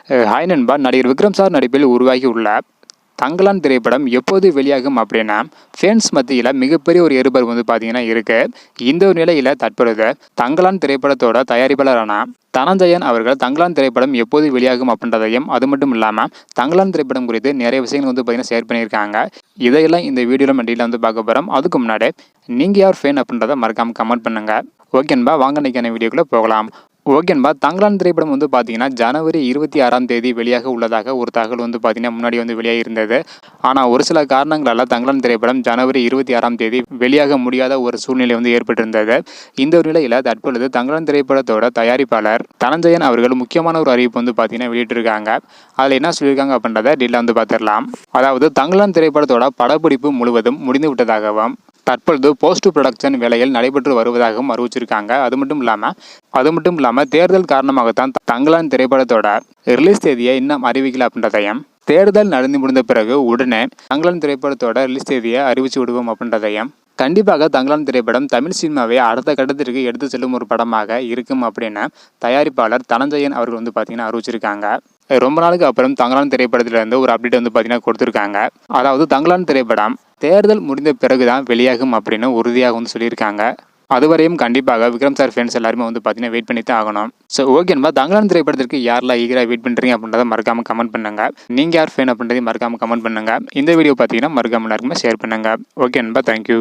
Hi நண்பா, நடிகர் Vikram sir நடிப்பில் உருவாகியுள்ள தங்கலான் திரைப்படம் எப்போது வெளியாகும் அப்படின்னா ஃபேன்ஸ் மத்தியில் மிகப்பெரிய ஒரு எதிர்பார்ப்பு வந்து பார்த்தீங்கன்னா இருக்கு. இந்த ஒரு நிலையில் தற்பொழுது தங்கலான் திரைப்படத்தோட தயாரிப்பாளரான தனஞ்சயன் அவர்கள் தங்கலான் திரைப்படம் எப்போது வெளியாகும் அப்படின்றதையும், அது மட்டும் இல்லாமல் தங்கலான் திரைப்படம் குறித்து நிறைய விஷயங்கள் வந்து பார்த்தீங்கன்னா ஷேர் பண்ணியிருக்காங்க. இதையெல்லாம் இந்த வீடியோவில் மண்டியில் வந்து பார்க்க போகிறோம். அதுக்கு முன்னாடி நீங்கள் யார் ஃபேன் அப்படின்றத மறக்காமல் கமெண்ட் பண்ணுங்கள். ஓகேன்பா, வாங்க இன்னைக்கான வீடியோக்குள்ளே போகலாம். ஓகேன்பா, தங்கலான் திரைப்படம் வந்து பார்த்தீங்கன்னா ஜனவரி 26 வெளியாக உள்ளதாக ஒரு தகவல் வந்து பார்த்தீங்கன்னா முன்னாடி வந்து வெளியாக இருந்தது. ஆனால் ஒரு சில காரணங்களால் தங்கலான் திரைப்படம் ஜனவரி 26 வெளியாக முடியாத ஒரு சூழ்நிலை வந்து ஏற்பட்டிருந்தது. இந்த ஒரு நிலையில் தற்பொழுது தங்கலான் திரைப்படத்தோட தயாரிப்பாளர் தனஞ்சயன் அவர்கள் முக்கியமான ஒரு அறிவிப்பு வந்து பார்த்தீங்கன்னா வெளியிட்டிருக்காங்க. அதில் என்ன சொல்லியிருக்காங்க அப்படின்றத டீட்டெயிலாக வந்து பார்த்துடலாம். அதாவது தங்கலான் திரைப்படத்தோட படப்பிடிப்பு முழுவதும் முடிந்து விட்டதாகவும், தற்பொழுது போஸ்ட் ப்ரொடக்ஷன் வேலைகள் நடைபெற்று வருவதாகவும் அறிவிச்சிருக்காங்க. அது மட்டும் இல்லாமல் தேர்தல் காரணமாகத்தான் தங்கலான் திரைப்படத்தோட ரிலீஸ் தேதியை இன்னும் அறிவிக்கல அப்படின்றதையும், தேர்தல் நடந்து முடிந்த பிறகு உடனே தங்கலான் திரைப்படத்தோட ரிலீஸ் தேதியை அறிவிச்சு விடுவோம் அப்படின்றதையும், கண்டிப்பாக தங்கலான் திரைப்படம் தமிழ் சினிமாவை அடுத்த கட்டத்திற்கு எடுத்து செல்லும் ஒரு படமாக இருக்கும் அப்படின்னு தயாரிப்பாளர் தனஞ்சயன் அவர்கள் வந்து பார்த்தீங்கன்னா அறிவிச்சிருக்காங்க. ரொம்ப நாளுக்கு அப்புறம் தங்கலான் திரைப்படத்திலிருந்து ஒரு அப்டேட் வந்து பார்த்தீங்கன்னா கொடுத்துருக்காங்க. அதாவது தங்கலான் திரைப்படம் தேர்தல் முடிந்த பிறகுதான் வெளியாகும் அப்படின்னு உறுதியாக வந்து சொல்லியிருக்காங்க. அதுவரையும் கண்டிப்பாக விக்ரம் சார் ஃபேன்ஸ் எல்லாருமே வந்து பார்த்தீங்கன்னா வெயிட் பண்ணி தான் ஆகணும். ஸோ ஓகேன்பா, தங்கலான் திரைப்படத்திற்கு யாரெல்லாம் ஈகராக வெயிட் பண்ணுறீங்க அப்படின்றத மறக்காமல் கமெண்ட் பண்ணுங்க. நீங்கள் யார் ஃபேன் அப்படின்றதையும் மறக்காமல் கமெண்ட் பண்ணுங்க. இந்த வீடியோ பார்த்தீங்கன்னா மறக்காமல் எல்லாருக்குமே ஷேர் பண்ணுங்க. ஓகேன்பா, தேங்க்யூ.